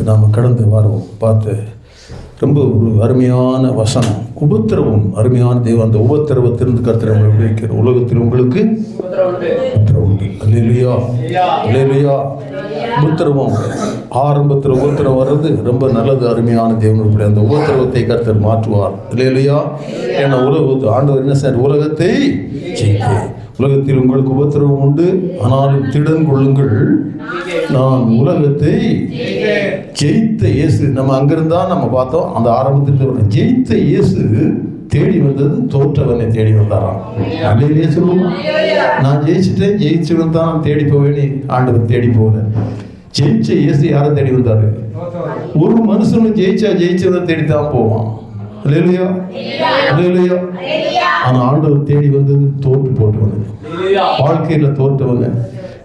நாம் கடந்த வாரம் பார்த்து ரொம்ப ஒரு அருமையான வசனம், உபத்திரவம். அருமையான தெய்வம். அந்த உபத்திரவத்திலிருந்து கர்த்தர் நம்மளை விடுவிக்கிற உலகத்தில் உங்களுக்கு உபத்திரவம் உண்டு. அல்லேலூயா, அல்லேலூயா. உபத்திரவம் ஆரம்பத்தில் உபத்திரவம் வர்றது ரொம்ப நல்லது. அருமையான தேவனுடைய அந்த உபத்திரவத்தை கர்த்தர் மாற்றுவார். அல்லேலூயா. ஏன்னா ஆண்டவர் என்ன சார், உலகத்தை ஜெயித்தேன். உலகத்தில் உங்களுக்கு உபத்திரவம் உண்டு, ஆனாலும் திடன் கொள்ளுங்கள், நான் உலகத்தை ஜெயித்த இயேசு. நம்ம அங்கிருந்தா நம்ம பார்த்தோம். அந்த ஆரம்பத்துக்கு ஜெயித்த இயேசு தேடி வந்தது தோற்றவனை தேடி வந்தாராம். அல்லேலூயா சொல்லுவோம். நான் ஜெயிச்சுட்டேன், ஜெயிச்சுடன் தான் நான் தேடி போவேன்னு ஆண்டவர் தேடி போகல. ஜெயிச்ச இயேசு யாரை தேடி வந்தாரு? ஒரு மனுஷனும் ஜெயிச்சவனை தேடித்தான் போவான். அல்லேலூயா, அல்லேலூயா. ஆனா ஆண்டவர் தேடி வந்தது தோற்று போட்டவனு, வாழ்க்கையில தோற்றவனு,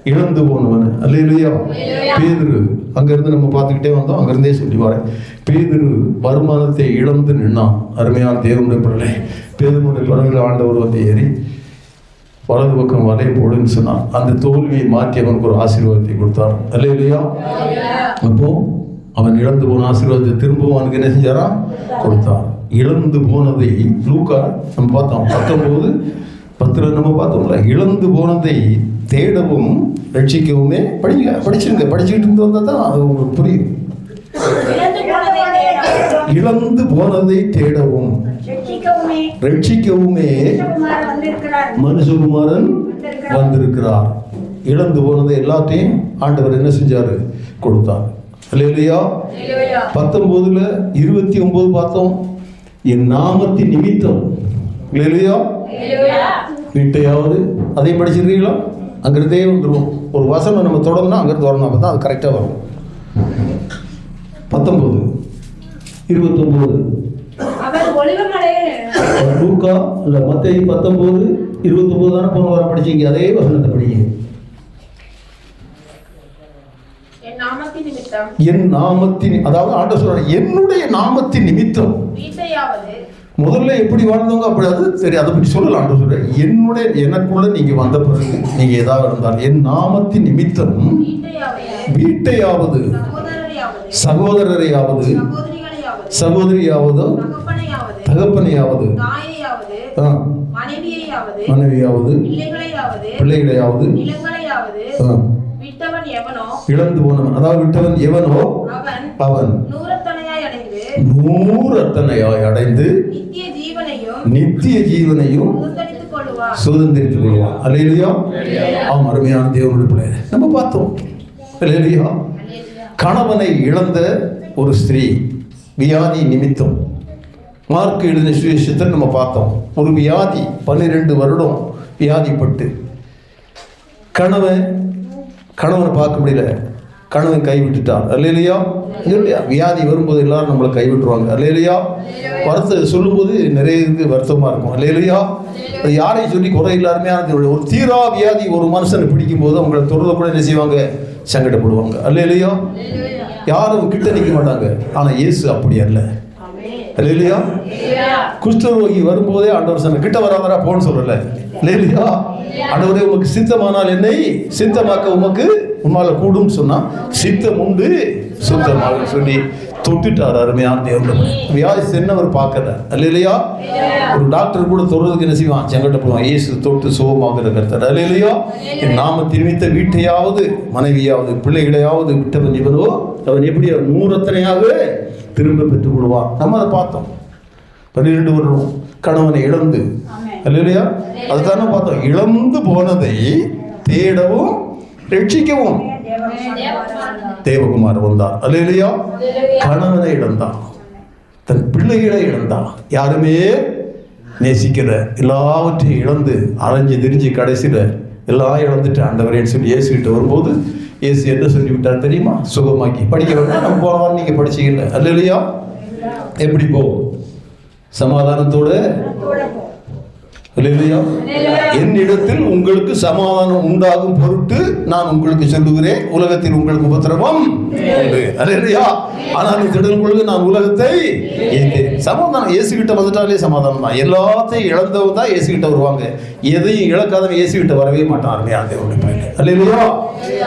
இழந்து போனவனு. அல்லேலூயா. பேதுரு, அங்கிருந்து நம்ம பார்த்துக்கிட்டே வந்தோம். அங்கிருந்தே சொல்லி வரேன். பேதுரு வருமானத்தை இழந்து நின்னான். அருமையான தேவனுடைய பிள்ளை, பேதுருடைய படகுல ஆண்டவர் வந்து ஏறி வலது பக்கம் வலையை போடுன்னு சொன்னான். அந்த தோல்வியை மாற்றி அவனுக்கு ஒரு ஆசீர்வாதத்தை கொடுத்தார். அல்லேலூயா. அப்போ அவன் இழந்து போன ஆசீர்வாதத்தை திரும்பவும் அவனுக்கு என்ன செஞ்சாரா? கொடுத்தார். இழந்து போனதை லூக்கா நம்ம பார்த்தோம் 19:10 நம்ம பார்த்தோம்ல. இழந்து போனதை தேடவும் ரட்சிக்கவுமே படிச்சுக்கிட்டு இருந்து வந்தால் தான் அது உங்களுக்கு புரியும். இழந்து போனதை தேடவும் ரட்சிக்கவுமே மனுஷகுமாரன் வந்திருக்கிறார். இழந்து போனதை எல்லாத்தையும் ஆண்டவர் என்ன செஞ்சாரு? கொடுத்தார். அல்லேலூயா. 19:29 பார்த்தோம். என் நாமத்தின் நிமித்தம். அல்லேலூயா. வீட்டையாவது அதையும் படிச்சிருக்கீங்களா? அங்கிருந்தே வந்துடும். ஒரு வசனம் நம்ம தொடங்கினா அங்கிருந்து வரணும். அப்போ தான் அது கரெக்டாக வரும். 19:29 லூக்கா இல்லை மத்தேயு 19:29 தானே போன வாரம் படிச்சீங்க. அதே வசனத்தை படிங்க. என் நாமத்தின், அதாவது ஆண்டவர் சொல்றாரு, என்னுடைய நாமத்தின் நிமித்தம். முதல்ல எப்படி வாழ்ந்தவங்க அப்படி, அது சரி, அதை பற்றி சொல்லலாம். ஆண்டவர் சொல்றாரு, என்னுடைய, எனக்குள்ள நீங்க வந்த பிறகு நீங்க ஏதாவது இருந்தால் என் நாமத்தின் நிமித்தம் வீட்டையாவது சகோதரரையாவது சகோதரியாவது தகப்பனையாவது மனைவியாவது பிள்ளைகளையாவது இழந்து போனவன், அதாவது விட்டவன் எவனோ அவன் 100 அத்தனையாய் அடைந்து நித்திய ஜீவனையும் சுதந்திரித்துக் கொள்வான். அல்லேலூயா. ஆம், அருமையான தேவனுடைய பிள்ளை நம்ம பார்த்தோம். அல்லேலூயா. கணவனை இழந்த ஒரு ஸ்திரீ வியாதி நிமித்தம் மார்க் எழுதின சுவிசேஷத்தை நம்ம பார்த்தோம். ஒரு வியாதி 12 வருடம் வியாதிப்பட்டு கணவனை பார்க்க முடியல, கணவன் கைவிட்டுட்டார். அல்லேலூயா. இல்லையா? வியாதி வரும்போது எல்லாரும் நம்மளை கைவிட்டுருவாங்க. அல்லேலூயா. சொல்லும்போது நிறைய வருத்தமாக இருக்கும். அல்லேலூயா. அது யாரையும் சொல்லி குறை எல்லாருமே ஒரு தீரா வியாதி ஒரு மனுஷனை பிடிக்கும் போது அவங்களை தொடர்ந்து கூட என்ன செய்வாங்க? சங்கடப்படுவாங்க. அல்லேலூயா. யாரும் கிட்ட நிற்க மாட்டாங்க. ஆனால் இயேசு அப்படி அல்ல. அல்லேலூயா. குஷ்டரோகி வரும்போதே ஆண்டவர் சொன்ன, கிட்ட வராதரா போன்னு சொல்லல. அல்லேலூயா. ஆண்டவரே, உமக்கு சித்தமானால் என்னை சித்தமாக்க உமக்கு உன்னால கூடும் சொன்னா, சித்தம் உண்டு சுத்தமாக சொல்லி தொட்டுட்டார். அருமையான தேவன். வியாதி சென்னவர் பார்க்கல. அல்லேலூயா. ஒரு டாக்டர் கூட தொடுறதுக்கு என்ன செய்வான்? சங்கடப்படுவான். இயேசு தொட்டு சுகமாகிற கர்த்தர். அல்லேலூயா. என் நாமத்தின் நிமித்த வீட்டையாவது மனைவியாவது பிள்ளைகளையாவது விட்டவன் இவனோ அவன் எப்படி 100 அத்தனையாக திரும்ப பெற்றுக் கொள்வான். நம்ம அதை பார்த்தோம். 12 வருடம் கணவனை இழந்து. அல்லேலூயா. அதுதானே பார்த்தோம். இழந்து போனதை தேடவும் ரட்சிக்கவும் தேவகுமார் வந்தார். அல்லேலூயா. கணவனை இழந்தான், தன் பிள்ளைகளை இழந்தான், யாருமே நேசிக்கிற எல்லாவற்றையும் இழந்து அலைஞ்சு திரிஞ்சு கடைசியில் எல்லாம் இழந்துட்டு ஆண்டவரேன்னு சொல்லி இயேசுகிட்ட வரும்போது இயேசு என்ன சொல்லிவிட்டார் தெரியுமா? சுகமாக்கி. படிக்க வேண்டாம், நம்ம போன வாரம் நீங்கள் படிச்சீங்கல்ல. அல்லேலூயா. எப்படி போ? சமாதானத்தோடு அல்லேலூயா. என்னிடத்தில் உங்களுக்கு சமாதானம் உண்டாகும் பொருட்டு நான் உங்களுக்கு சொல்லுகிறேன், உலகத்தில் உங்களுக்கு உபத்திரவம் உண்டு. அல்லேலூயா. ஆனால் திடல் கொள்க, நான் உலகத்தை சமாதானம். இயேசுகிட்ட வந்துட்டாலே சமாதானம் தான். எல்லாத்தையும் இழந்தவங்க தான் இயேசுகிட்ட வருவாங்க. எதையும் இழக்காதவன் இயேசுகிட்ட வரவே மாட்டான். அருமையா தேவனுடைய பிள்ளைகளே. அல்லேலூயா.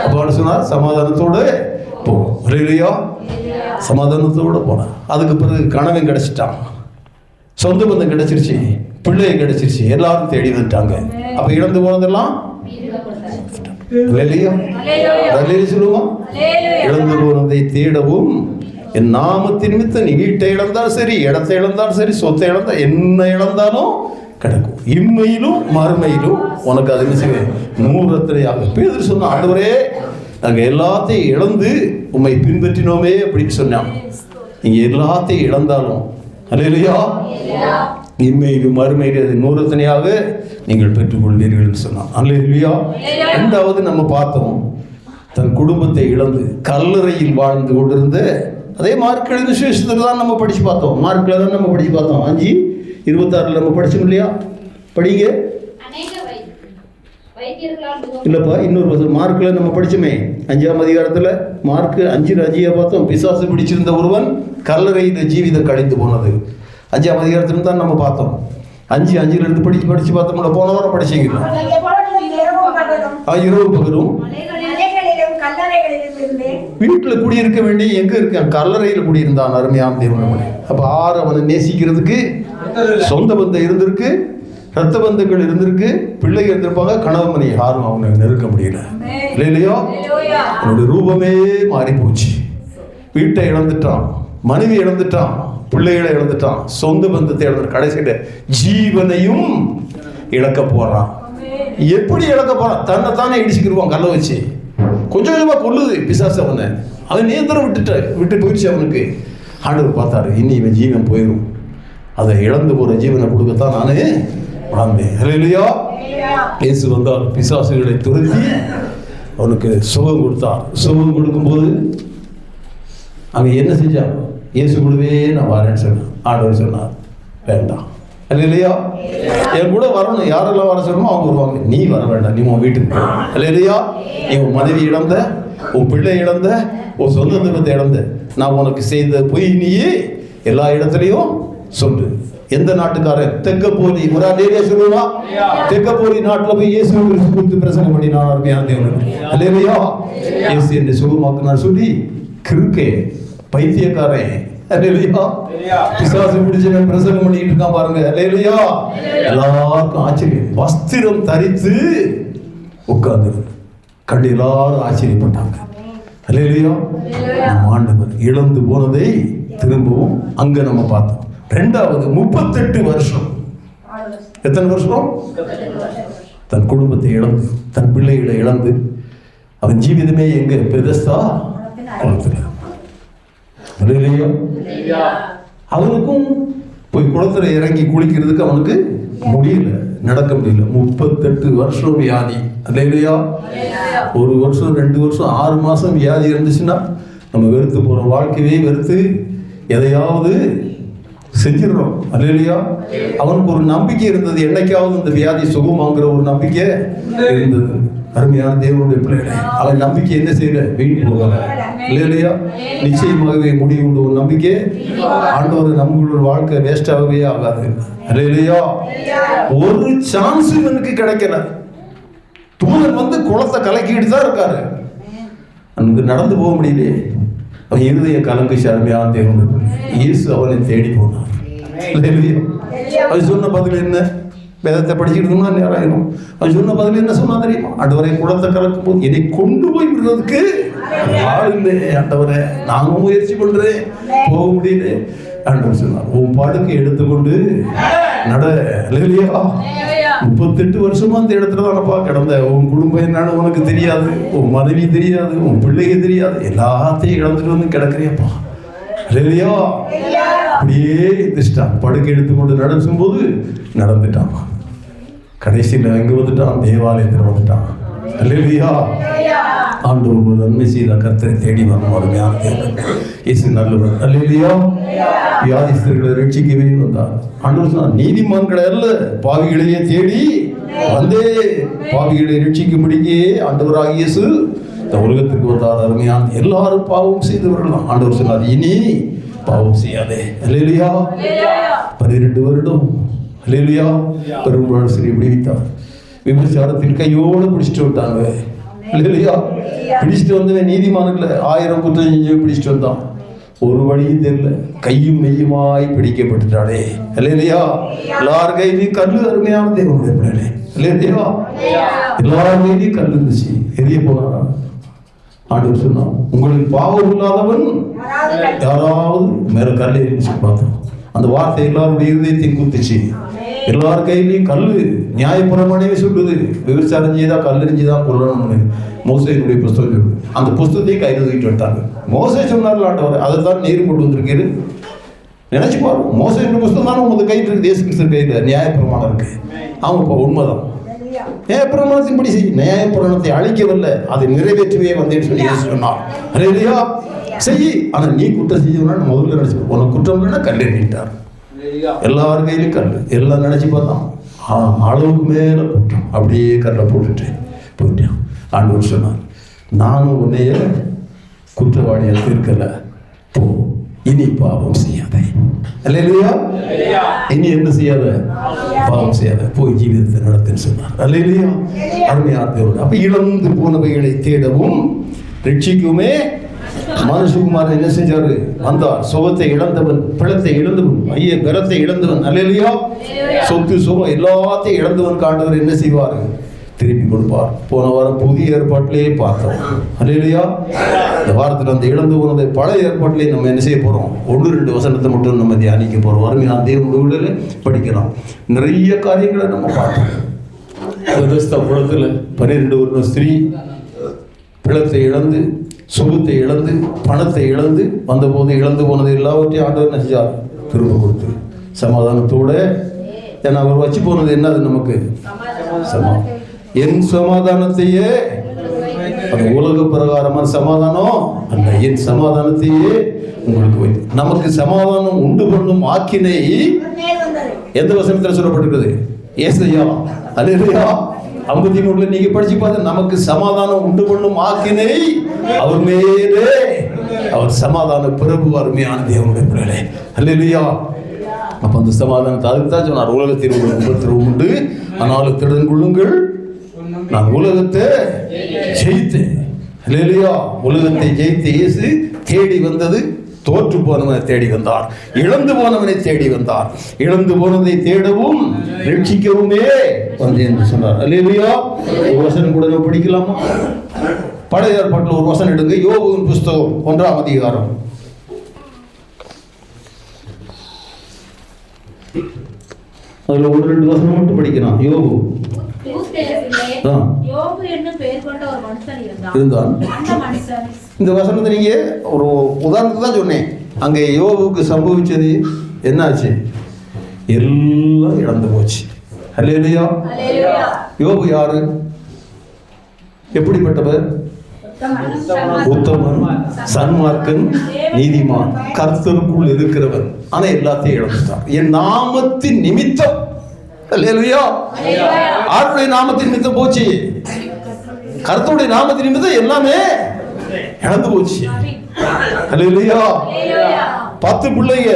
அப்போ சொன்னார், சமாதானத்தோடு போ. அல்லேலூயா. சமாதானத்தோடு போனான். அதுக்கு பிறகு கணவன் கிடைச்சிட்டான், சொந்த பந்தம் கிடைச்சிருச்சு, பிள்ளையை கிடைச்சிருச்சு, எல்லாரும் தேடி வந்துட்டாங்க. அப்ப இழந்து போனதெல்லாம் சொல்லுவோம். இழந்து போனதை தேடவும், என் நாமத்தின் நிமித்தம் நீ வீட்டை இழந்தாலும் சரி, இடத்தை இழந்தாலும் சரி, சொத்தை இழந்தா, என்ன இழந்தாலும் கிடைக்கும். இம்மையிலும் மறுமையிலும் உனக்கு அது என்ன செய்வேன், 100 ரத்தினையாக. பேதுரு சொன்ன, ஆண்டவரே நாங்கள் எல்லாத்தையும் இழந்து உம்மை பின்பற்றினோமே அப்படின்னு சொன்னான். நீங்க எல்லாத்தையும் இழந்தாலும் அல்லேலூயா, இம்மையிலும் மறுமையிலும் அது 100 ரத்தினையாக நீங்கள் பெற்றுக்கொள்வீர்கள் சொன்னான். அல்லேலூயா. இரண்டாவது நம்ம பார்த்தோம், தன் குடும்பத்தை இழந்து கல்லறையில் வாழ்ந்து கொண்டிருந்த அதே மார்க் எழுதின சுவிசேஷத்தில் தான் நம்ம படித்து பார்த்தோம். மார்க்கில் தான் நம்ம படித்து பார்த்தோம். 5:26 நம்ம படிச்சோம் இல்லையா? படிங்க. இல்லைப்பா, இன்னொரு மார்க்கில் நம்ம படித்தோமே 5ஆம் அதிகாரத்தில், மார்க் 5:5 பார்த்தோம். பிசாசு பிடிச்சிருந்த ஒருவன் கல்லறையில் ஜீவிதம் கழிந்து போனது 5ஆம் அதிகாரத்தில் தான் நம்ம பார்த்தோம். 5:5 படித்து பார்த்தோம்ல. போன வாரம் படிச்சிங்களா? இரவு பகலும் வீட்டில் குடியிருக்க வேண்டிய எங்க இருக்க, கல்லறையில் குடியிருந்தான். அருமையான தேவன். அப்ப அவனை நேசிக்கிறதுக்கு சொந்த பந்தம் இருந்திருக்கு, ரத்த பந்தங்கள் இருந்திருக்கு, பிள்ளைகள் இருந்திருப்பாங்க. கணவன் மணி யாரும் அவனை நெருக்க முடியல. இல்லையோ, அவனுடைய ரூபமே மாறி போச்சு. வீட்டை இழந்துட்டான், மனைவி இழந்துட்டான், பிள்ளைகளை இழந்துட்டான், சொந்த பந்தத்தை இழந்துட்டான். கடைசியில ஜீவனையும் இழக்க போறான். எப்படி இழக்க போறான்? தன்னைத்தானே இடிச்சுக்கிடுவான் கல்லை வச்சு. கொஞ்சம் கொஞ்சமா கொல்லுது பிசாசு அவனை. அவன் நியந்திரம் விட்டு போயிடுச்சு அவனுக்கு. ஆண்டவர் பார்த்தாரு, இனி இவன் ஜீவன் போயிடும், அதை இழந்து போற ஜீவனை கொடுக்கத்தான் நானே வளர்ந்தேன். அல்லேலூயா. இயேசு வந்தார், பிசாசுகளை துரத்தி அவனுக்கு சுகம் கொடுத்தார். சுகம் கொடுக்கும்போது அவன் என்ன செஞ்சான்? இயேசு கூடவே நான் வரேன்னு சொன்னான். ஆண்டவர் சொன்னார், வேண்டாம். அல்லேலூயா. என் கூட வரணும், யாரெல்லாம் வர சொல்லணுமோ அவங்க வருவாங்க. நீ வர வேண்டாம், நீ உன் வீட்டுக்கு போ. அல்லேலூயா. நீ உன் மனைவி இழந்த, உன் பிள்ளை இழந்த, உன் சொந்த பந்தத்தை இழந்த, நான் உனக்கு செய்த பொய் நீயே எல்லா இடத்துலையும் சொல்லு. எந்த நாட்டுக்காரன்? தெக்கப்போலி. ஒரு அலேலியா சொல்லுவா. தெக்கப்போலி நாட்டில் போய் இயேசு குறித்து பிரசங்கம் பண்ணினான். அருமையான தேவன். அல்லேலூயா. இயேசு என்னை சுகமாக்குனார் சொல்லி கிறுக்கே, பைத்தியக்காரன், அல்லேலூயா, பிசாசு பிடிச்சவன் பிரசங்கம் பண்ணிட்டு இருக்கான் பாருங்க. அல்லேலூயா. எல்லாருக்கும் ஆச்சரியம். வஸ்திரம் தரித்து உட்கார்ந்து கண்டு எல்லாரும் ஆச்சரியப்பட்டாங்க. அல்லேலூயா. ஆண்டவர் இழந்து போனதை திரும்பவும் அங்க நம்ம பார்த்தோம். ரெண்டாவது 38 வருஷம். எத்தனை வருஷம்? தன் குடும்பத்தை இழந்து, தன் பிள்ளைகளை இழந்து, அவன் ஜீவிதமே எங்க? பெதஸ்தா குளத்துல. அவனுக்கும் போய் குளத்துல இறங்கி குளிக்கிறதுக்கு அவனுக்கு முடியல, நடக்க முடியல. 38 வருஷம் வியாதி. அல்லேலூயா. 1 வருஷம் 2 வருஷம் 6 மாசம் வியாதி இருந்துச்சுன்னா நம்ம வெறுத்து போறோம். வாழ்க்கையே வெறுத்து எதையாவது செஞ்சிடறோம். அல்லேலூயா. அவனுக்கு ஒரு நம்பிக்கை இருந்தது, என்னைக்காவது இந்த வியாதி சுகமாங்கிற ஒரு நம்பிக்கை இருந்தது. அருமையான தேவனுடைய பிள்ளைகளை, அவன் நம்பிக்கை என்ன செய்யல? வீண் போகல. இல்லையா? நிச்சயமாகவே முடிவுண்டு ஒரு நம்பிக்கை. ஆண்டவர் நம்மளோட வாழ்க்கை வேஸ்டாகவே ஆகாது. இல்லையா? ஒரு சான்ஸ் எனக்கு கிடைக்கல. தூதன் வந்து குளத்தை கலக்கிட்டு தான் இருக்காரு. அன்னைக்கு நடந்து போக முடியலையே. அவன் இருதய கலங்குச்சு. அருமையான தேவனுடைய இயேசு அவனை தேடி போனார். அது சொன்ன பதில் என்ன? வேதத்தை படிச்சுட்டு இருந்தா நேரம். அது சொன்ன பதில் என்ன சொன்னா தெரியுமா? ஆண்டவரை குளத்தை கலக்கும் போது என்னை கொண்டு போய் விடுறதுக்கு ஆள் இல்லை. ஆண்டவரை நானும் முயற்சி பண்றேன், போக முடியல. ஆண்டவர் சொன்னார், உன் படுக்கை எடுத்துக்கொண்டு நட. இல்லையா? 38 வருஷமா அந்த இடத்துல தானப்பா கிடந்த. உன் குடும்பம் என்னன்னு உனக்கு தெரியாது, உன் மனைவி தெரியாது, உன் பிள்ளைங்க தெரியாது, எல்லாத்தையும் இழந்துட்டு வந்து கிடக்குறியப்பா. இல்லையா? அப்படியே எந்திரிச்சிட்டான். படுக்கை எடுத்துக்கொண்டு நடக்கும் போது நடந்துட்டான். கடைசியில் எங்க வந்துட்டான்? தேவாலயத்தில் வந்துட்டான். அல்லேலூயா. ஆண்டவர் ஒரு நன்மை செய்த கர்த்தரை தேடி வரும் அருமையான தேவன். இயேசு நல்லவர். அல்லேலூயா. வியாதிஸ்தர்களை ரட்சிக்கவே வந்தார். ஆண்டவர் சொன்னார், நீதிமான்களை அல்ல பாவிகளையே தேடி வந்தே. பாவிகளை ரட்சிக்கும்படிக்கே ஆண்டவராகிய இயேசு இந்த உலகத்துக்கு வந்தார். அருமையான எல்லாரும் பாவம் செய்தவர்கள் தான். ஆண்டவர் சொன்னார், இனி பாவம் செய்யாதே. அல்லேலூயா. 12 வருடம் அல்லேலூயா பெரும்பாலும் சரி விடுவித்தார். விபச்சாரத்தில் கையோடு பிடிச்சிட்டு விட்டாங்க. அல்லேலூயா. பிடிச்சிட்டு வந்தவன் நீதிமான்களை 1000 குற்றம் செஞ்சு பிடிச்சிட்டு வந்தான். ஒரு வழியும் தெரியல, கையும் மெய்யுமாய் பிடிக்கப்பட்டுட்டானே. அல்லேலூயா. எல்லார் கையிலையும் கல்லு. அருமையான தேவனுடைய பிள்ளைகளே. அல்லேலூயா. எல்லார் கையிலையும் கல் இருந்துச்சு. எரிய போனாரா? ஆண்டவர் சொன்னான், உங்களுக்கு பாவம் இல்லாதவன் யாராவது மேல கல்லை இருந்துச்சு பார்த்தோம். அந்த வார்த்தை எல்லாருடைய இருதயத்தையும் குத்துச்சு. எல்லார் கையிலையும் கல்லு. நியாயப்பிரமாணமே சொல்லுது, விபச்சாரம் செய்தா கல்லெறிஞ்சுதான் கொல்லணும்னு. மோசேயினுடைய புஸ்தகம் அந்த புஸ்தகத்தை கையில் தூக்கிட்டு வந்துட்டாங்க. மோசே சொன்னார்கள் ஆண்டவர், அதை தான் நீர் கொண்டு வந்திருக்கீரு. நினைச்சு பாருங்க, மோசேயினுடைய புஸ்தகம் தானே உங்களுக்கு கையில் இருக்கு. இயேசு கிறிஸ்து கையில் நியாயப்பிரமாணம் இருக்கு. அவங்க இப்போ உண்மைதான். நியாயப்பிரமாணத்தின் படி நியாயப்பிரமாணத்தை அழிக்கவில்லை, அதை நிறைவேற்றவே வந்தேன்னு சொல்லி சொன்னார். அல்லேலூயா. செய், ஆனால் நீ குற்றம் செய்யணும்னா முதல்ல நினைச்சு, உனக்கு குற்றம் இல்லைன்னா கல்லெறிஞ்சிட்டார். எல்லார் கையிலும் கல். எல்லாம் நினைச்சு பார்த்தான். அளவுக்கு மேல குற்றம். அப்படியே கல்லை போட்டுட்டு போயிட்டான். ஆண்டவர் சொன்னார், நானும் உன்னைய குற்றவாளியை தீர்க்கல, போ, இனி பாவம் செய்யாதே. அல்லேலூயா. இனி என்ன செய்யாத? பாவம் செய்யாத, போய் ஜீவிதத்தை நடத்துன்னு சொன்னார். அல்லேலூயா. அருமையான தேவன். அப்ப இழந்து போனவைகளை தேடவும் ரட்சிக்குமே மனுஷகுமாரன் என்ன செஞ்சாரு? வந்தார். சுகத்தை இழந்தவன், பிளத்தை இழந்தவன், பலத்தை இழந்தவன். அல்லேலூயா. சொத்து சுகம் எல்லாத்தையும் இழந்தவன் ஆண்டவர் என்ன செய்வார்? திருப்பி கொடுப்பார். போன வாரம் புதிய ஏற்பாட்டிலேயே பார்த்தோம். அல்லேலூயா. இந்த வாரத்தில் அந்த இழந்து போனதை பழைய ஏற்பாட்டிலே நம்ம என்ன செய்ய போறோம்? 1-2 வசனத்தை மட்டும் நம்ம தியானிக்க போறோம். அருமையான தேவனுடைய விடுதலை படிக்கலாம். நிறைய காரியங்களை நம்ம பார்த்தோம். குளத்தில் 12 வருட ஸ்திரீ பிளத்தை இழந்து, சுகத்தை இழந்து, பணத்தை இழந்து வந்தபோது இழந்து போனது எல்லாவற்றையும் ஆண்டவர் செஞ்சார், திரும்ப கொடுத்து சமாதானத்தோட. ஏன்னா அவர் வச்சு போனது என்னது? நமக்கு சமாதானம். என் சமாதானத்தையே, அது உலக பிரகாரமான சமாதானம் அல்ல, என் சமாதானத்தையே உங்களுக்கு வைத்து. நமக்கு சமாதானம் உண்டு பண்ணும் ஆக்கினை எந்த வசனத்தில் சொல்லப்பட்டிருக்கிறது? ஏசாயா. அல்லேலூயா. 53 நீங்க படிச்சு பார்த்து, நமக்கு சமாதானம் உண்டு பண்ணும் ஆக்கினை அவர் மேலே, அவர் சமாதான பிரபு. அருமையான தேவனுடைய பிள்ளைகளே. அல்லேலூயா. அப்ப அந்த சமாதானத்தை அதுக்கு தான் சொன்னார், உலகத்தில் உபத்திரவம் உண்டு, ஆனாலும் திடன் கொள்ளுங்கள், நான் உலகத்தை ஜெயித்தேன். அல்லேலூயா. உலகத்தை ஜெயித்த இயேசு தேடி வந்தது, தோற்று போனவனை தேடி வந்தார், இழந்து போனவனை தேடி வந்தார். இழந்து போனதை தேடவும் ரட்சிக்கவுமே வந்தேன் என்று சொன்னார். அல்லேலூயா. ஒரு வசனம் கூட நம்ம படிக்கலாமா? பழைய ஏற்பாட்டில் ஒரு வசனம் எடுங்க. யோபுவின் புஸ்தகம் 1ஆம் அதிகாரம். அதுல 1-2 வசனம் மட்டும் படிக்கலாம். யோபு இருந்தான். இந்த வசனத்தை நீங்க ஒரு உதாரணத்துக்கு தான் சொன்னேன். அங்க யோபுக்கு சம்பவிச்சது என்னாச்சு? எல்லாம் இழந்து போச்சு. அல்லேலூயா. யோபு யாரு? எப்படிப்பட்டவர்? உத்தமன், சன்மார்க்கன், நீதிமான், கர்த்தருக்குள் இருக்கிறவர். ஆனா எல்லாத்தையும் இழந்துட்டார். என் நாமத்தின் நிமித்தம். அல்லேலூயா. ஆருடைய நாமத்தின் நிமித்தம் போச்சு? கர்த்தருடைய நாமத்தின் நிமித்தம் எல்லாமே இழந்து போச்சு. அல்லேலூயா. 10 பிள்ளைங்க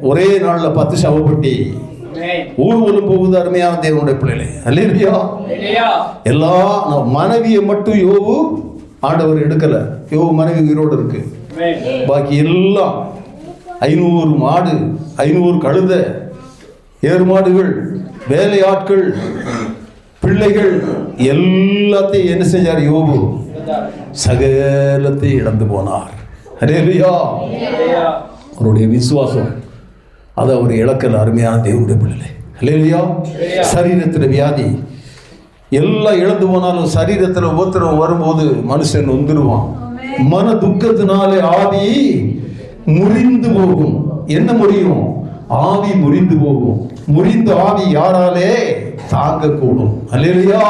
ஒரே நாள்ல 10 சவப்பட்டி ஊர்வலம் போகுது. அருமையான தேவனுடைய பிள்ளைகளே. அல்லேலூயா. எல்லா மனைவியை மட்டும் யோபு ஆண்டவர் எடுக்கல. யோபு மனைவி உயிரோடு இருக்கு. பாக்கி எல்லாம் 500 மாடு, 500 கழுத, ஏறு மாடுகள், வேலையாட்கள், பிள்ளைகள் எல்லாத்தையும் என்ன செஞ்சார் யோபு? சகலத்தை இழந்து போனார். அல்லேலூயா. அவருடைய விசுவாசம் அதை அவர் இழக்கல. அருமையான தேவனுடைய பிள்ளைகளே. அல்லேலூயா. சரீரத்தில் வியாதி எல்லாம் இழந்து போனாலும் சரீரத்தில் உபத்திரம் வரும்போது மனுஷன் வந்துடுவான். மன துக்கத்தினாலே ஆவி முறிந்து போகும். என்ன முறியும்? ஆவி முறிந்து போகும். முறிந்த ஆவி யாராலே தாங்கக்கூடும்? அல்லேலூயா.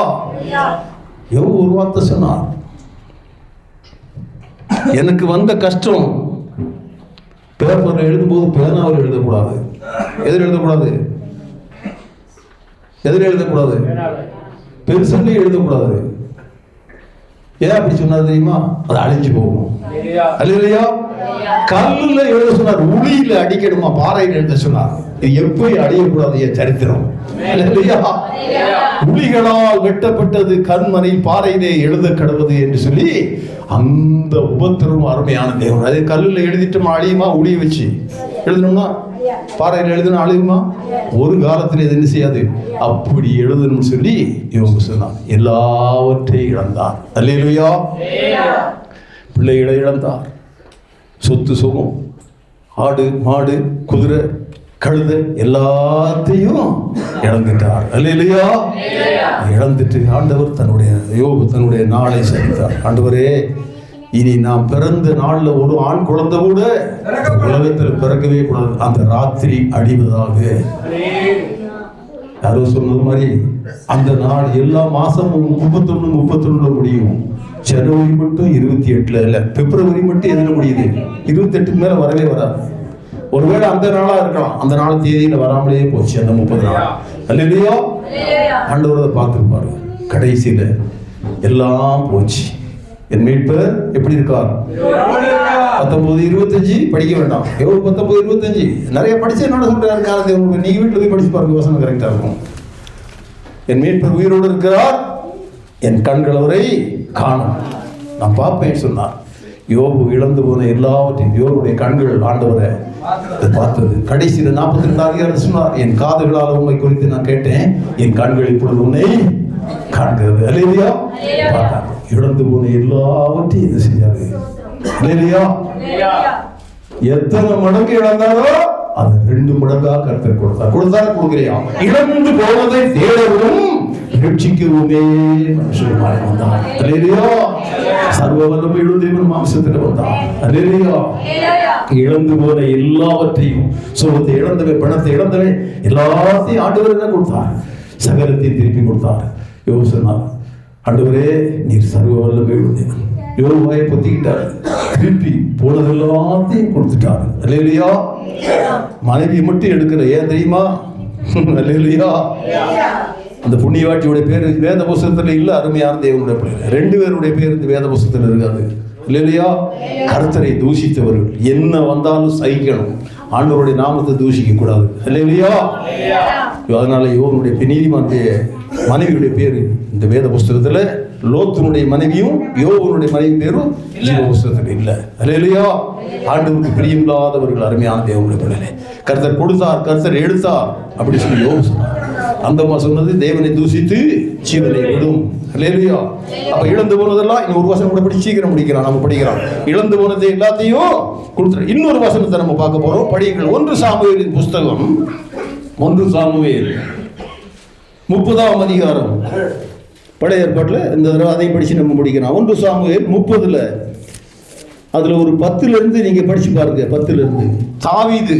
யோபு ஒரு வார்த்தை சொன்னார், எனக்கு வந்த கஷ்டம் பேப்பரில் எழுதும்போது பேனாவில் எழுதக்கூடாது. எதில் எழுதக்கூடாது? எதில் எழுதக்கூடாது? பெருசல்லே எழுதக்கூடாது. ஏன் அப்படி சொன்னார் தெரியுமா? அது அழிஞ்சு போகும். அல்லேலூயா. கல்லுல எழுத சொன்னார், உளியில அடிக்கணுமா, பாறையில் எழுத சொன்னார். இது எப்படி அழியக்கூடாது? என் சரித்திரம். உளிகளால் வெட்டப்பட்டது கண்மனை பாறையிலே எழுத கடவுது என்று சொல்லி அந்த உபத்திரம் அருமையான தேவன். அதே கல்லுல எழுதிட்டோமா அழியுமா? உளிய வச்சு எழுதணும்னா பாறையில் எழுதணும் அழியுமா? ஒரு காலத்தில் இது என்ன செய்யாது. அப்படி எழுதணும்னு சொல்லி இவங்க சொன்னார். எல்லாவற்றையும் இழந்தார். அல்லேலூயா. பிள்ளைகளை இழந்தார், சொத்து சுகம், ஆடு மாடு குதிரை கழுதை எல்லாத்தையும் இழந்துட்டார். அல்லேலூயா. இழந்துட்டு ஆண்டவர் யோபு தன்னுடைய நாளை சரித்தார். ஆண்டவரே, இனி நாம் பிறந்த நாள்ல ஒரு ஆண் குழந்தை கூட உலகத்தில் பிறக்கவே கூடாது, அந்த ராத்திரி அடிவதாக. யாரோ சொன்னது மாதிரி அந்த நாள் எல்லா மாசமும் 31 முடியும். ஜனவரி மட்டும் 28 இல்ல, பிப்ரவரி மட்டும் எதுல முடியுது? 28க்கு மேல வரவே வராது. ஒருவேளை அந்த நாளா இருக்கலாம், அந்த நாள் தேதியில வராமலே போச்சு அந்த 30 நாள். அல்லேலூயா. ஆண்டவரை பார்த்துருப்பாரு. கடைசியில எல்லாம் போச்சு. என் மீட்பர் எப்படி இருக்கார்? 19:25 படிக்க வேண்டாம். எவ்வளவு 19:25 நிறைய படிச்சு என்னோட சொல்றாரு காலத்தை. நீங்க வீட்டுல போய் படிச்சு பாருங்க, வசனம் கரெக்டா இருக்கும். என் மீட்பர் உயிரோடு இருக்கிறார், என் கண்கள் அவரை காணும், நான் பார்ப்பேன் சொன்னார். யோபு இழந்து போன எல்லாவற்றையும் யோபுடைய கண்கள் ஆண்டவரை பார்த்தது. கடைசியில் 42 அதிகாரம் சொன்னார், என் காதுகளால் உண்மை குறித்து நான் கேட்டேன், என் கண்கள் இப்பொழுது உன்னை காண்கிறது. அல்லேலூயா. இழந்து போன எல்லாவற்றையும் இது செய்யாது. அல்லேலூயா. எத்தனை மடங்கு இழந்தாரோ அது 2 மடங்கா கர்த்தர் கொடுத்தார். கொடுக்கிறியா? இழந்து போவதை தேடவும் ரட்சிக்கவுமே மனுஷனுமாய் வந்தார். அல்லேலூயா. சர்வ வல்லமையுள்ள தேவன் மாம்சத்தில் வந்தார். அல்லேலூயா. இழந்து போன எல்லாவற்றையும், சுகத்தை இழந்தவன், பணத்தை இழந்தவன், எல்லாத்தையும் ஆண்டவர் தான் கொடுத்தார். சகலத்தையும் திருப்பி கொடுத்தார். யோபு சொன்னார், ஆண்டவரே நீர் சர்வ வல்லமையுள்ள தேவன். யோபு வாயை பொத்திக்கிட்டார், திருப்பி போனது எல்லாத்தையும் கொடுத்துட்டார். அல்லேலூயா. மனைவி மட்டும் எடுக்கிற, ஏன் தெரியுமா? அல்லேலூயா. அந்த புண்ணியவாட்டியுடைய பேர் வேத புஸ்தகத்தில் இல்லை. அருமையான தேவனுடைய பிள்ளை 2 பேருடைய பேர் இந்த வேத புஸ்தகத்தில் இருக்காது. இல்லையா? கர்த்தரை தூஷித்தவர்கள் என்ன வந்தாலும் சகிக்கணும், ஆண்டவருடைய நாமத்தை தூஷிக்க கூடாது. இல்லையா? அதனால யோவனுடைய நீதிமானுடைய மனைவியுடைய பேரு இந்த வேத புஸ்தகத்துல, லோத்தினுடைய மனைவியும் யோவனுடைய மனைவி பேரும் ஜீவ புஸ்தகத்தில் இல்லை. இல்லையா? ஆண்டவருக்கு பிரியமில்லாதவர்கள் அருமையான தேவனுடைய பிள்ளைகளே. கர்த்தர் கொடுத்தார், கர்த்தர் எடுத்தார் அப்படி சொல்லி யோபு சொன்னார். அந்த சொன்னது தேவனை தூஷித்து ஜீவனை விடும். அல்லேலூயா. அப்ப இழந்து போனதெல்லாம் இன்னொரு வசனம் கூட படி சீக்கிரம் முடிக்கிறான். நம்ம படிக்கிறோம், இழந்து போனது எல்லாத்தையும் கொடுத்துரு. இன்னொரு வசனத்தை நம்ம பார்க்க போறோம். படியுங்கள். 1 சாமுவேலின் புஸ்தகம், 1 சாமுவேல் 30ஆம் அதிகாரம். பழைய ஏற்பாட்டில் இந்த தடவை அதையும் படிச்சு நம்ம முடிக்கிறோம். 1 சாமுவேல் 30 அதுல ஒரு 10 இருந்து நீங்க படிச்சு பாருங்க. 10 இருந்து தாவீது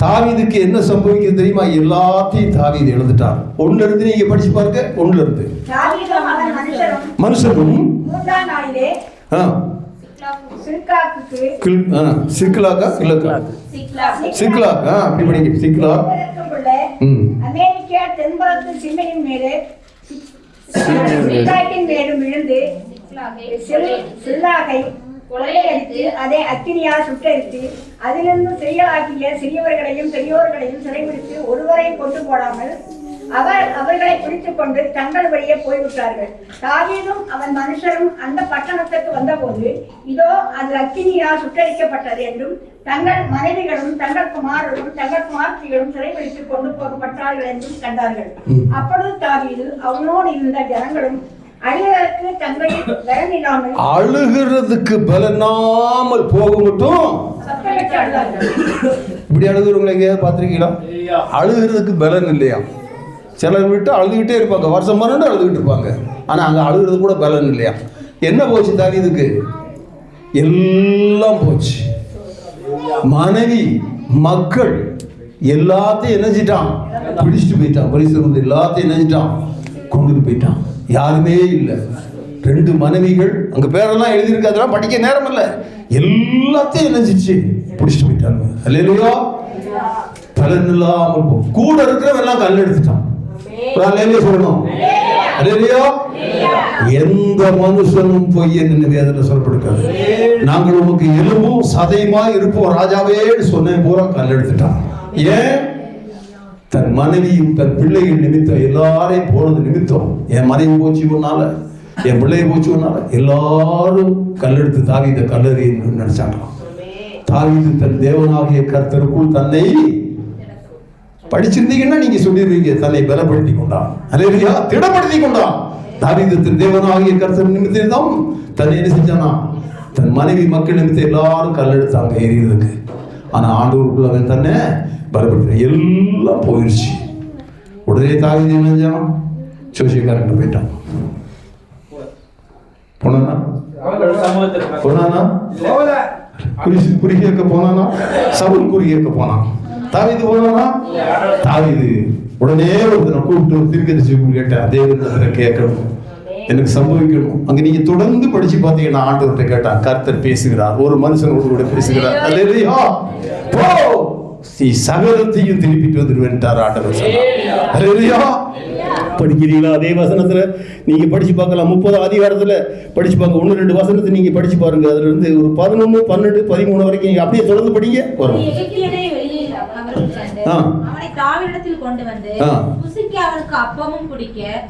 தாவீதுக்கு என்ன சம்பவிக்கிறது தெரியுமா? எல்லாத்தையும் தாவீது இழந்துட்டார். 1 இருந்து நீங்க படிச்சு பாருங்க. 1 இருந்து மனுஷனும் அப்படி படிக்க சிக்லாக் அமெரிக்கா தென்புறத்து சிம்மையின் மேலே மேலும் விழுந்து சில்லாகை கொள்ளையடித்து அதை அக்கினியால் சுட்டரித்து அதிலிருந்து செயலாக்கிய சிறியவர்களையும் பெரியோர்களையும் சிறைபிடித்து ஒருவரையும் கொண்டு போடாமல் அவர்களை பிடித்துக் கொண்டு தங்கள் வழியே போய்விட்டார்கள். தாவீதும் அவன் மனுஷரும் அந்த பட்டணத்துக்கு வந்தபோது இதோ அது அக்கினியால் சுட்டரிக்கப்பட்டது என்றும் தங்கள் மனைவிகளும் தங்கள் குமாரரும் தங்கள் குமார்த்திகளும் சிறைபிடித்துக் கொண்டு போகப்பட்டார்கள் என்றும் கண்டார்கள். அப்பொழுது தாவீது அவனோடு இருந்த ஜனங்களும் அழுகிறதுக்கு பலனாமல் போக மட்டும் இப்படி அழுகிறவங்களை எங்கேயாவது பார்த்துருக்கீங்களா? அழுகிறதுக்கு பலன் இல்லையா? சிலர் விட்டு அழுதுகிட்டே இருப்பாங்க, வருஷம் மறுநாள் அழுதுகிட்டு இருப்பாங்க. ஆனால் அங்கே அழுகிறது கூட பலன் இல்லையா? என்ன போச்சு தாவீதுக்கு? எல்லாம் போச்சு. மனைவி மக்கள் எல்லாத்தையும் என்னஞ்சிட்டான், பிடிச்சிட்டு போயிட்டான். பரிசு வந்து எல்லாத்தையும் என்னஞ்சிட்டான், கொண்டுட்டு போயிட்டான். யாருமே இல்லை. 2 மனைவிகள், அங்க பேரெல்லாம் எழுதியிருக்கு, அதெல்லாம் படிக்க நேரம் இல்லை. எல்லாத்தையும் என்னஞ்சிச்சு, பிடிச்சிட்டு போயிட்டாங்க. அல்லேலூயா. பலன் இல்லாமல் கூட இருக்கிறவன் எல்லாம் கல் எடுத்துட்டான். சொல்லணும். அல்லேலூயா. எந்த மனுஷனும் பொய் என்று வேதத்தில் சொல்லப்படுகிறது. நாங்கள் உமக்கு எலும்பும் சதையுமாய் இருப்போம் ராஜாவே சொன்னேன், பூரா கல் எடுத்துட்டான். ஏன்? தன் மனைவியும் தன் பிள்ளைகள் நிமித்தம், எல்லாரையும் போனது நிமித்தம். என் மனைவி போச்சு ஒன்னால, என் பிள்ளை போச்சு ஒன்னால, எல்லாரும் கல்லெடுத்து தாவீதை கல்லறி நினைச்சாங்களாம். தாவீது தன் தேவனாகிய கர்த்தருக்குள் தன்னை படிச்சிருந்தீங்கன்னா நீங்க சொல்லிடுவீங்க, தன்னை பலப்படுத்தி கொண்டான். அல்லேலூயா. திடப்படுத்தி கொண்டான். தாவீது தன் தேவனாகிய கர்த்தர் நிமித்தம் தான் தன்னை என்ன செஞ்சானா, தன் மனைவி மக்கள் நிமித்தம் எல்லாரும் கல்லெடுத்தாங்க எரியதுக்கு. ஆனா ஆண்டவருக்குள்ள அவன் தன்னை பலப்படுத்த எல்லாம் போயிடுச்சு. உடனே தாவீது என்ன செஞ்சான், ஜோசியக்காரன் போயிட்டான். போனானா குறி கேட்க போனானா, சவுல் குறி கேட்க போனான். தாவீது போனானா, தாவீது உடனே ஒருத்தனை கூப்பிட்டு தீர்க்கதரிசி கேட்டேன், தேவனிடத்துல கேட்கணும், எனக்கு சம்பவிக்கணும். அங்க நீங்க தொடர்ந்து படிச்சு பாத்தீங்கன்னா ஆண்டவர்கிட்ட கேட்டான், கர்த்தர் பேசுகிறார், ஒரு மனுஷன் கூட பேசுகிறார். அல்லேலூயா. போ, நீ சகலத்தையும் திருப்பிட்டு வந்துடுவேன்ட்டார் ஆண்டவர். அல்லேலூயா. படிக்கிறீங்களா? அதே வசனத்துல நீங்க படிச்சு பார்க்கலாம். 30 அதிகாரத்துல படிச்சு பார்க்க 1-2 வசனத்தை நீங்க படிச்சு பாருங்க. அதுல இருந்து ஒரு 11, 12, 13 வரைக்கும் நீங்க அப்படியே தொடர்ந்து படிங்க. வரும்.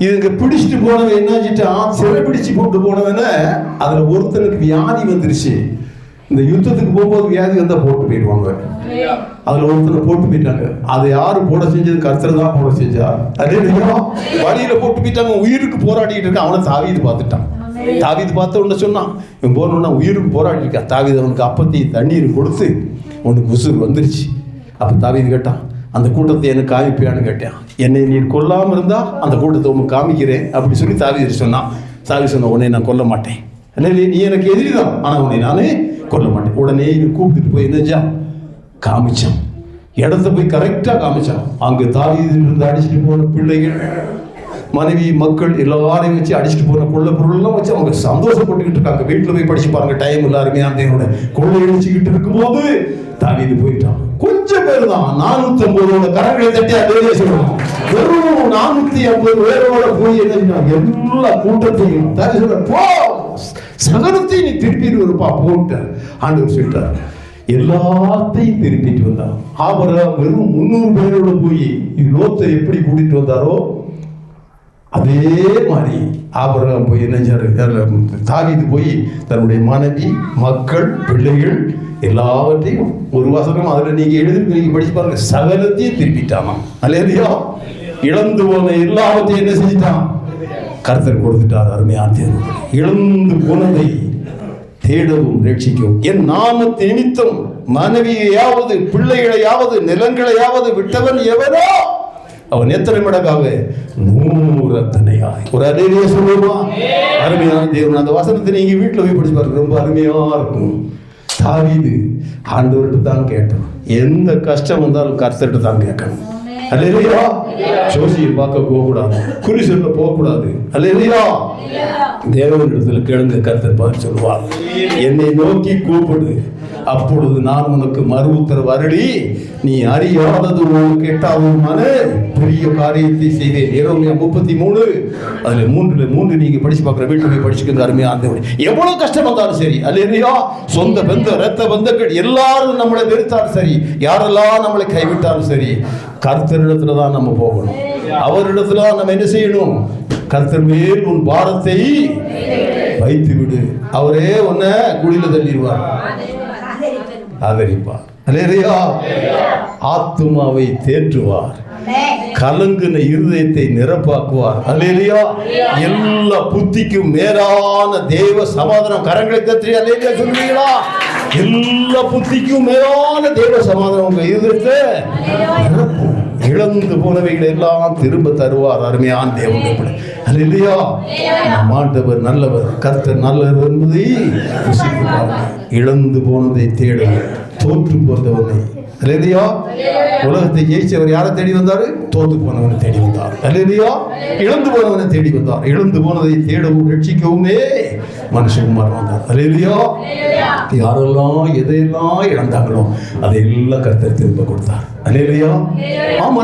இதுங்க பிடிச்சிட்டு போனவன் என்னாச்சிட்டான், சிறை பிடிச்சு போட்டு போனவன அதுல ஒருத்தனுக்கு வியாதி வந்துருச்சு. இந்த யுத்தத்துக்கு போகும்போது வியாதி வந்தா போட்டு போயிடுவாங்க. அதுல ஒருத்தனை போட்டு போயிட்டாங்க. அதை யாரு போட செஞ்சது? கர்த்தர் தான் போட செஞ்சார். அதே வழியில போட்டு போயிட்டாங்க. உயிருக்கு போராடிட்டு இருக்கான். அவனை தாவீது பார்த்துட்டான். தாவீது பார்த்த உடனே சொன்னான், இவன் போனோன்னா உயிருக்கு போராடி இருக்கான். தாவீது அவனுக்கு அப்பத்தையும் தண்ணீர் கொடுத்து உனக்கு உசுறு வந்துருச்சு. அப்ப தாவீது கேட்டான், அந்த கூட்டத்தை எனக்கு காமிப்பியான்னு கேட்டான். என்னை நீர் கொல்லாம இருந்தா அந்த கூட்டத்தை உனக்கு காமிக்கிறேன் அப்படி சொல்லி தாவீது சொன்னான். தாவீது சொன்ன, உன்னை நான் கொல்ல மாட்டேன், நீ எனக்கு எதிரிதான், ஆனா உன்னை நானே கொல்ல மாட்டேன். உடனே கூப்பிட்டு போய் என்னஞ்சா காமிச்சான். இடத்த போய் கரெக்டா காமிச்சான். அங்க தாவீதில் இருந்து அடிச்சுட்டு போன பிள்ளைகள், மனைவி, மக்கள் எல்லாரையும் வச்சு அடிச்சுட்டு போன கொள்ள பொருள் எல்லாம் வச்சு அவங்க சந்தோஷப்பட்டுக்கிட்டு இருக்காங்க. வீட்டுல போய் படிச்சு பாருங்க, டைம் எல்லாருமே அந்த கொள்ளை அடிச்சுக்கிட்டு இருக்கும்போது தாவீது போயிட்டான். கொஞ்சம் பேர் தான், 450 கரங்களை தட்டி அதே சொல்லணும். வெறும் 450 பேரோட போய் என்ன எல்லா கூட்டத்தையும் தாவீது சொல்ற, போ, சகலத்தையும் நீ திருப்பிட்டு வருப்பா போட்ட ஆண்டவர் சொல்லிட்டார். எல்லாத்தையும் திருப்பிட்டு வந்தான். ஆபிரகாம் வெறும் 300 பேரோட போய் லோத்தை எப்படி கூட்டிட்டு வந்தாரோ அதே மாதிரி ஆபிரகாம் போய் என்ன, தாவீது போய் தன்னுடைய மனைவி, மக்கள், பிள்ளைகள் எல்லாவற்றையும் ஒரு வசனம் அதுல நீங்க எழுதி படிச்சு பாருங்க, சகலத்தையும் திருப்பிட்டானா. அல்லேலூயா. இழந்து போன எல்லாவற்றையும் என்ன செஞ்சிட்டான், கர்த்தர் கொடுத்துட்டார். அருமையான தேர்வு. இழந்து போனதை தேடவும் ரட்சிக்கவும். என் நாமத்தை நிமித்தம் மனைவியையாவது பிள்ளைகளையாவது நிலங்களையாவது விட்டவன் எவனோ அவன் எத்தனை மடங்காக 100 அத்தனையாய். ஒரு அருமையா சொல்லுமா? அருமையான தேவன். அந்த வசனத்தை நீங்க வீட்டுல போய் படிச்சு பாருங்க, ரொம்ப அருமையா இருக்கும். தாவீது ஆண்டவர்கிட்ட தான் கேட்டான். எந்த கஷ்டம் வந்தாலும் கர்த்தர்கிட்ட தான் கேட்கணும். அல்லேலூயா. ஜோசியை பார்க்க போகக்கூடாது, குறி சொல்ல போகக்கூடாது. அல்லேலூயா. தேவனிடத்தில் கேளுங்க, கர்த்தர் பதில் சொல்லுவார். என்னை நோக்கி கூப்பிடு, அப்பொழுது நான் உனக்கு மறு உத்தரவு அருளி நீ அறியாதது உனக்கு எட்டாவதுமான பெரிய காரியத்தை செய்வேன். எரேமியா 33 அதுல 3 நீங்க படிச்சு பார்க்குற வீட்டுல போய் படிச்சுக்கோங்க. அருமையா ஆண்டவரே, எவ்வளவு கஷ்டம் வந்தாலும் சரி, அல்லேலூயா, சொந்த பந்த ரத்த பந்தங்கள் எல்லாரும் நம்மளை வெறுத்தாலும் சரி, யாரெல்லாம் நம்மளை கைவிட்டாலும் சரி, கர்த்தரிடத்துல தான் நம்ம போகணும். அவரிடத்துல தான் நம்ம என்ன செய்யணும், கர்த்தர் மேல் உன் பாரத்தை வைத்து விடு, அவரே உன்னை குழியில தள்ளிடுவார், ஆதரிப்பார். அல்லேலூயா. ஆத்துமாவை தேற்றுவார், கலங்குன இருதயத்தை நிரப்பாக்குவார். அல்லேலூயா. எல்லா புத்திக்கும் மேலான தேவ சமாதானம். கரங்களை தட்டி அல்லேலூயா சொல்றீங்களா? எல்லா புத்திக்கும் மேலான தேவ சமாதானம் உங்க இருதயத்தை நிரப்பும். இழந்து போனவைகளை எல்லாம் திரும்ப தருவார். அருமையான தேவன். அல்லேலூயா. நம் ஆண்டவர் நல்லவர், கர்த்தர் நல்லவர் என்பதை ருசித்து பாருங்கள். இழந்து போனதை தேடுங்கள், தோற்று போனவனை அல்லேலூயா. உலகத்தை ஜெயிச்சவர் யாரை தேடி வந்தாரு? தோத்து போனவனை தேடி வந்தார். அல்லேலூயா. இழந்து போனவனை தேடி வந்தார். இழந்து போனதை தேடவும் ரட்சிக்கவுமே மனுஷகுமாரன் வந்தார். அல்லேலூயா. யாரெல்லாம் எதையெல்லாம் இழந்தாங்களோ அதையெல்லாம் கர்த்தர் திரும்ப கொடுத்தார். அல்லேலூயா.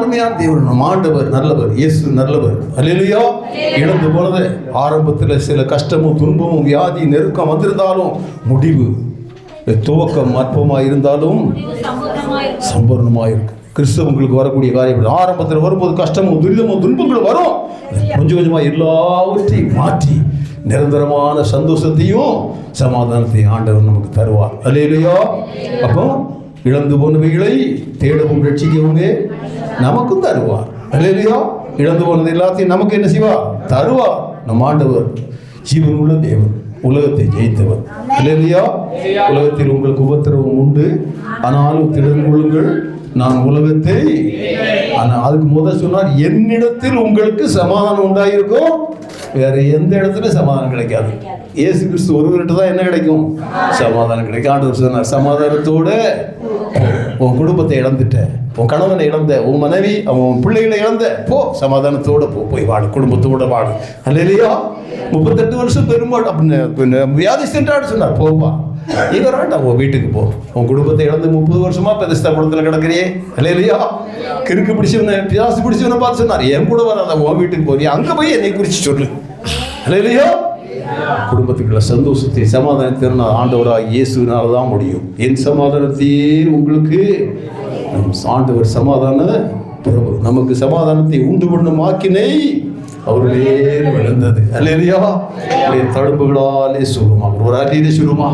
அருமையான தேவன் நம் ஆண்டவர் நல்லவர், இயேசு நல்லவர். அல்லேலூயா. இழந்து போனது ஆரம்பத்தில் சில கஷ்டமும் துன்பமும் வியாதி நெருக்கம் வந்திருந்தாலும் முடிவு துவக்கம் அற்பமாக இருந்தாலும் சம்பூர்ணமாக இருக்கும். கிறிஸ்தவங்களுக்கு வரக்கூடிய காரியம் ஆரம்பத்தில் வரும்போது கஷ்டமும் துரிதமும் துன்பங்களும் வரும். கொஞ்சம் கொஞ்சமாக எல்லாவற்றையும் மாற்றி நிரந்தரமான சந்தோஷத்தையும் சமாதானத்தையும் ஆண்டவர் நமக்கு தருவார். அல்லேலூயா. அப்போ இழந்து போனவைகளை தேடவும் ரட்சிக்கவுமே நமக்கும் தருவார். அல்லேலூயா. இழந்து போனது எல்லாத்தையும் நமக்கு என்ன செய்வார்? தருவார். நம் ஆண்டவர் ஜீவன் உள்ள தேவன், உலகத்தை ஜெயித்தவர். அல்லேலூயா. உலகத்தில் உங்களுக்கு உபத்திரவம் உண்டு, ஆனாலும் திடன் கொள்ளுங்கள், நான் உலகத்தை. ஆனால் அதுக்கு முதல் சொன்னார், என்னிடத்தில் உங்களுக்கு சமாதானம் உண்டாயிருக்கும், வேற எந்த இடத்துல சமாதானம் கிடைக்காது. இயேசு கிறிஸ்து ஒருவர்கிட்ட தான் என்ன கிடைக்கும்? சமாதானம் கிடைக்கும். ஆண்டவர் சொன்னார், சமாதானத்தோட உன் குடும்பத்தை இழந்துட்ட, உன் கணவனை இழந்த, உன் மனைவி அவன் பிள்ளைகளை இழந்த, போ சமாதானத்தோட போய் வாடு, குடும்பத்தோட வாடு. அல்லேலூயா. 38 வருஷம் பெருமாள் அப்படின்னு வியாதி சென்றாடு சொன்னார், போப்பா இவர் வேண்டாம், உன் வீட்டுக்கு போ. உன் குடும்பத்தை இழந்து 30 வருஷமா பெதஸ்தா குளத்தில் கிடக்கிறியே. அல்லேலூயா. கிறுக்கு பிடிச்சவனை பியாசு பிடிச்சவனை பார்த்து சொன்னார், என் கூட வராத, உன் வீட்டுக்கு போறியா, அங்கே போய் என்னை குறித்து சொல்லு. அல்லேலூயா. குடும்பத்துக்குள்ள சந்தோஷத்தை சமாதானத்தை ஆண்டவராக இயேசுனால தான் முடியும். என் சமாதானத்தையே உங்களுக்கு ஆண்டவர் சமாதான பிரபு, நமக்கு சமாதானத்தை உண்டு பண்ணும் ஆக்கினை அவர்களே விழுந்தது. அல்லேலூயா. தடுப்புகளாலே சுகமா ஒரு அடியிலே சுகமா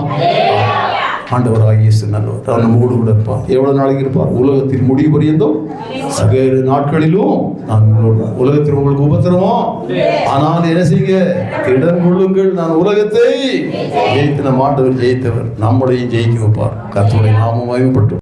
ஆண்டவராக இயேசு நல்லவர். அவர் நம்மோடு கூட இருப்பார். எவ்வளவு நாளைக்கு இருப்பார்? உலகத்தின் முடிவு பரியந்தம் சகல நாட்களிலும் நான் உங்களோட. உலகத்தில் உங்களுக்கு உபத்திரமோ, ஆனால் என்ன செய்யுங்க? திடன் கொள்ளுங்கள், நான் உலகத்தை ஜெயித்து நம் ஆண்டவர் ஜெயித்தவர், நம்மளையும் ஜெயிக்க வைப்பார். கர்த்தருடைய நாமம் மகிமைப்பட்டு